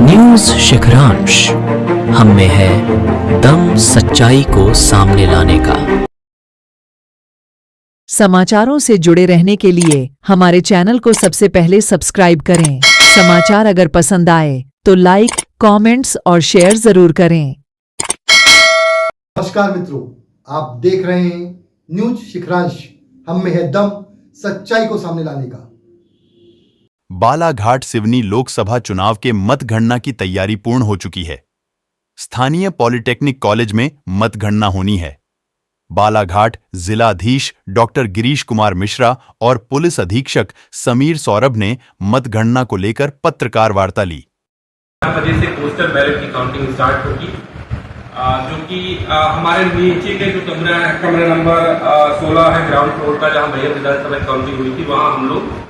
News शिखरांश, हम में है दम सच्चाई को सामने लाने का। समाचारों से जुड़े रहने के लिए हमारे चैनल को सबसे पहले सब्सक्राइब करें। समाचार अगर पसंद आए तो लाइक, कमेंट्स और शेयर जरूर करें। नमस्कार मित्रों, आप देख रहे हैं न्यूज शिखरांश, हम में है दम सच्चाई को सामने लाने का। बालाघाट सिवनी लोकसभा चुनाव के मतगणना की तैयारी पूर्ण हो चुकी है। स्थानीय पॉलिटेक्निक कॉलेज में मतगणना होनी है। बालाघाट जिलाधीश डॉक्टर गिरीश कुमार मिश्रा और पुलिस अधीक्षक समीर सौरभ ने मतगणना को लेकर पत्रकार वार्ता ली। 4 बजे से पोस्टल बैलेट की काउंटिंग स्टार्ट होगी, जो कि हमारे नीचे के जो कमरा नंबर 16 है ग्राउंड फ्लोर का, जहां भैया विधानसभा काउंटिंग हुई थी, वहां हम लोग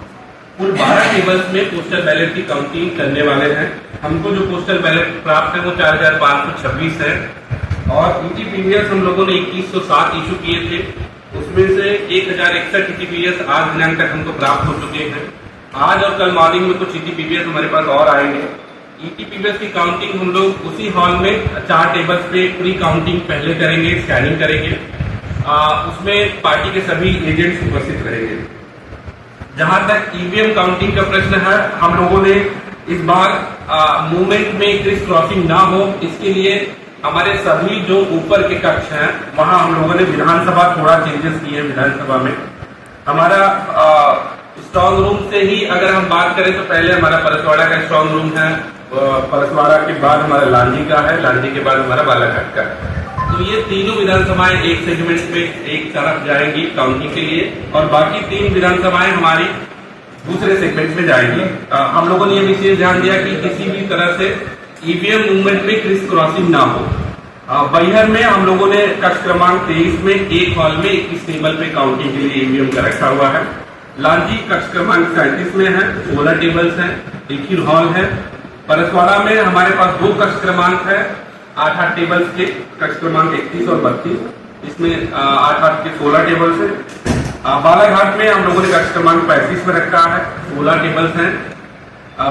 कुल 12 टेबल्स में पोस्टल बैलेट की काउंटिंग करने वाले हैं। हमको जो पोस्टल बैलेट प्राप्त है वो 4526 है और ईटीपीवीएस हम लोगों ने 2107 इशू किए थे। उसमें से 1061 ईटीपीवीएस आज दिनांक तक हमको प्राप्त हो चुके हैं। आज और कल मॉर्निंग में कुछ ईटीपीवीएस हमारे पास और आएंगे। ईटीपीवीएस की काउंटिंग हम लोग उसी हॉल में 4 टेबल्स पे प्री काउंटिंग पहले करेंगे, स्कैनिंग करेंगे। उसमें पार्टी के सभी एजेंट्स उपस्थित रहेंगे। जहां तक ईवीएम काउंटिंग का प्रश्न है, हम लोगों ने इस बार मूवमेंट में क्रिस क्रॉसिंग ना हो, इसके लिए हमारे सभी जो ऊपर के कक्ष हैं वहां हम लोगों ने विधानसभा थोड़ा चेंजेस किए। विधानसभा में हमारा स्ट्रांग रूम से ही अगर हम बात करें तो पहले हमारा परसवाड़ा का स्ट्रांग रूम है, परसवाड़ा के बाद हमारा लांजी का है, लांजी के बाद हमारा बालाघाट का है। तो ये तीनों विधानसभाएं एक सेगमेंट में एक तरफ जाएंगी काउंटिंग के लिए और बाकी 3 विधानसभाएं हमारी दूसरे सेगमेंट में जाएंगी। हम लोगों ने ये विशेष ध्यान दिया कि किसी भी तरह से ईवीएम मूवमेंट में क्रिस क्रॉसिंग ना हो। बैहर में हम लोगों ने कक्ष क्रमांक 23 में एक हॉल में 21 टेबल पे काउंटिंग के लिए ईवीएम का रखा हुआ है। लांजी कक्ष क्रमांक 37 में है, 16 टेबल्स हैं, एक ही हॉल है। परसवाड़ा में हमारे पास 2 कक्ष क्रमांक है, 8 टेबल्स के, कक्ष क्रमांक 31 और 32, इसमें 8 के 16 टेबल्स हैं। बालाघाट में हम लोगों ने कक्ष क्रमांक 35 में रखा है, 16 टेबल्स हैं।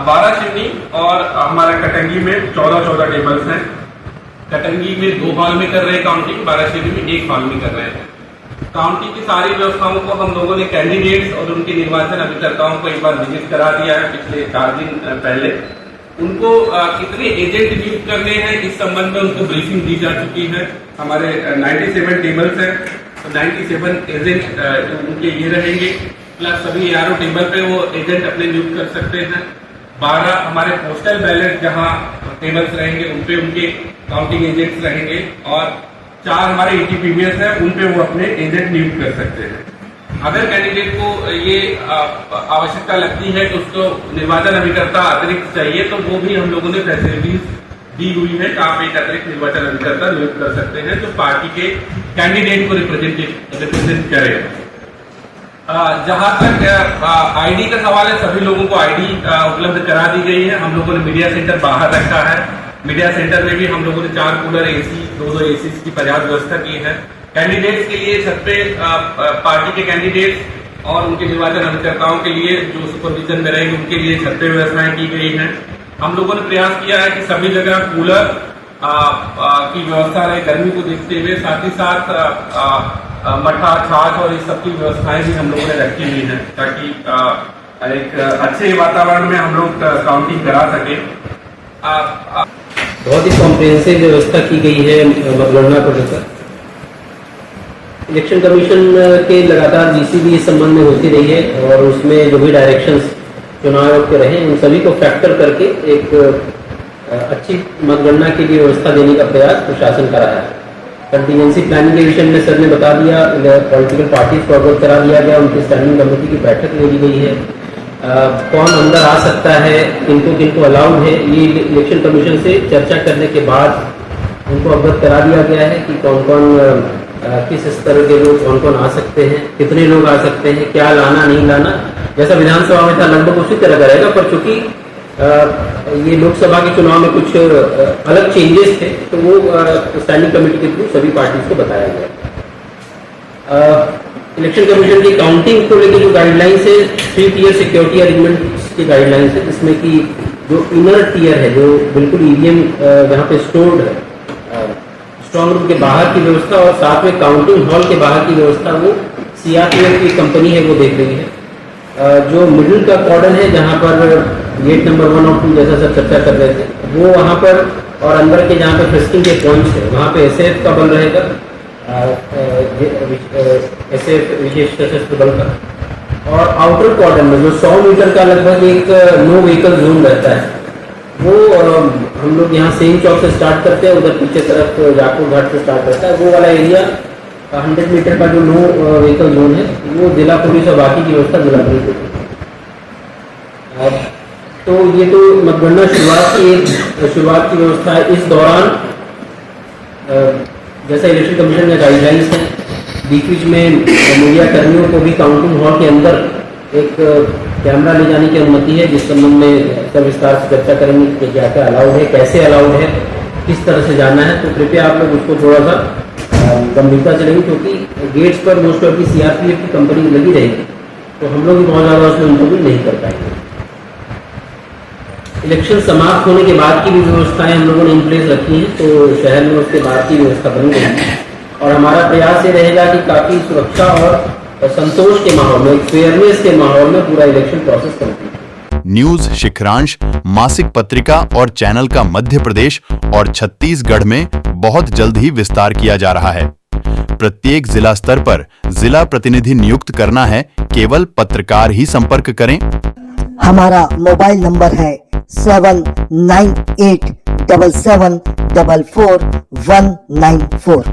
12 शिवनी और हमारा कटंगी में 14 टेबल्स हैं। कटंगी में 2 हॉल में कर रहे हैं काउंटिंग, 12 शिवनी में 1 हॉल में कर रहे हैं। काउंटिंग की सारी व्यवस्थाओं को हम लोगों ने कैंडिडेट्स और उनके निर्वाचन अभिकर्ताओं को एक बार विजिट करा दिया है पिछले 4 दिन पहले। उनको कितने एजेंट नियुक्त करने हैं इस संबंध में उनको ब्रीफिंग दी जा चुकी है। हमारे 97 टेबल्स हैं, तो 97 एजेंट उनके ये रहेंगे, प्लस सभी ARO टेबल पे वो एजेंट अपने नियुक्त कर सकते हैं। 12 हमारे पोस्टल बैलेट जहां टेबल्स रहेंगे उन पे उनके काउंटिंग एजेंट्स रहेंगे और 4 हमारे ईटीपीवीएस है, उन पे वो अपने एजेंट नियुक्त कर सकते हैं। अगर कैंडिडेट को ये आवश्यकता लगती है कि उसको निर्वाचन अभिकर्ता अतिरिक्त चाहिए तो वो भी हम लोगों ने फैसिलिटीज दी हुई है कि आप एक अतिरिक्त निर्वाचन अभिकर्ता नियुक्त कर सकते हैं जो पार्टी के कैंडिडेट को रिप्रेजेंट करे। जहां तक आईडी का सवाल है, सभी लोगों को आईडी उपलब्ध करा दी गई है। हम लोगों ने मीडिया सेंटर बाहर रखा है। मीडिया सेंटर में भी हम लोगों ने 4 कूलर एसी, 2 एसी की पर्याप्त व्यवस्था की है। कैंडिडेट्स के लिए छत पे पार्टी के कैंडिडेट्स और उनके निर्वाचन अभिकर्ताओं के लिए जो सुपरविजन में रहेंगे उनके लिए छत पे व्यवस्थाएं की गई हैं। हम लोगों ने प्रयास किया है कि सभी जगह कूलर की व्यवस्था रहे गर्मी को देखते हुए, साथ ही साथ मठा, छाछ और इस सब की व्यवस्थाएं भी हम लोगों ने रखी हुई हैं ताकि एक अच्छे वातावरण में हम लोग काउंटिंग करा सके। बहुत ही कॉम्प्रिहेंसिव व्यवस्था की गई है मतगणना को लेकर। इलेक्शन कमीशन के लगातार जीसीबी इस संबंध में होती रही है और उसमें जो भी डायरेक्शंस चुनाव आयोग के रहे उन सभी को फैक्टर करके एक अच्छी मतगणना के लिए व्यवस्था देने का प्रयास प्रशासन कर रहा है। कंटीजेंसी प्लानिंग के विषय में सर ने बता दिया, पॉलिटिकल पार्टीज को अवगत करा दिया गया, उनकी स्टैंडिंग कमेटी की बैठक ले ली गई है। कौन अंदर आ सकता है, किनको किनको अलाउड है, ये इलेक्शन कमीशन से चर्चा करने के बाद उनको अवगत करा दिया गया है कि कौन कौन किस स्तर के लोग कौन कौन आ सकते हैं, कितने लोग आ सकते हैं, क्या लाना नहीं लाना। जैसा विधानसभा में था लगभग उसी तरह का रहेगा, पर चूंकि ये लोकसभा के चुनाव में कुछ अलग चेंजेस थे तो वो स्टैंडिंग कमेटी के थ्रू सभी पार्टीज को बताया गया। इलेक्शन कमीशन की काउंटिंग को लेकर जो गाइडलाइंस है 3 टियर सिक्योरिटी अरेंजमेंट की गाइडलाइंस है, जिसमें कि जो इनर टीयर है, जो बिल्कुल ईवीएम जहाँ पे स्टोर्ड है, स्ट्रॉन्ग रूम के बाहर की व्यवस्था और साथ में काउंटिंग हॉल के बाहर की व्यवस्था वो सीआरपीएफ की कंपनी है वो देख रही है। जो मिडिल का कॉर्डन है जहाँ पर गेट नंबर 1 और 2 जैसा सब चर्चा कर रहे थे, वो वहाँ पर, और अंदर के जहाँ पे फ्रिस्किंग के पॉइंट्स है वहाँ पे एसएफ का बल रहेगा, एसएफ विशेष सशस्त्र बल का। और आउटर कॉर्डन में जो 100 मीटर का लगभग एक नो व्हीकल जोन रहता है, वो हम लोग यहाँ सेम चौक से स्टार्ट करते हैं, उधर पीछे तरफ जाको घाट से स्टार्ट करता है। वो वाला एरिया 100 मीटर का जो नो व्हीकल जोन है वो जिला पुलिस और बाकी की व्यवस्था जिला पुलिस देती है। तो ये तो मतगणना शुरुआत की व्यवस्था है। इस दौरान जैसा इलेक्शन कमीशन का गाइडलाइंस है, बीच में मीडिया कर्मियों को भी काउंटिंग हॉल के अंदर एक कैमरा ले जाने की अनुमति है, जिस संबंध में सविस्तार से चर्चा करेंगे कि क्या क्या अलाउड है, कैसे अलाउड है, किस तरह से जाना है। तो कृपया आप लोग उसको थोड़ा सा गंभीरता से लेंगे, क्योंकि गेट्स पर मोस्ट ऑफ की सीआरपीएफ की कंपनी लगी रहेगी, तो हम लोग भी बहुत ज़्यादा उसमें इंटरव्यू नहीं कर पाएंगे। इलेक्शन समाप्त होने के बाद की भी व्यवस्थाएं हम लोगों ने इन प्लेस रखी हैं, तो शहर में उसके बाद की व्यवस्था बनी रहेगी। और हमारा प्रयास ये रहेगा कि काफ़ी सुरक्षा और संतोष के माहौल में, फेयरनेस के माहौल में पूरा इलेक्शन प्रोसेस कंप्लीट। न्यूज शिखरांश मासिक पत्रिका और चैनल का मध्य प्रदेश और छत्तीसगढ़ में बहुत जल्द ही विस्तार किया जा रहा है। प्रत्येक जिला स्तर पर जिला प्रतिनिधि नियुक्त करना है, केवल पत्रकार ही संपर्क करें। हमारा मोबाइल नंबर है 7987744194।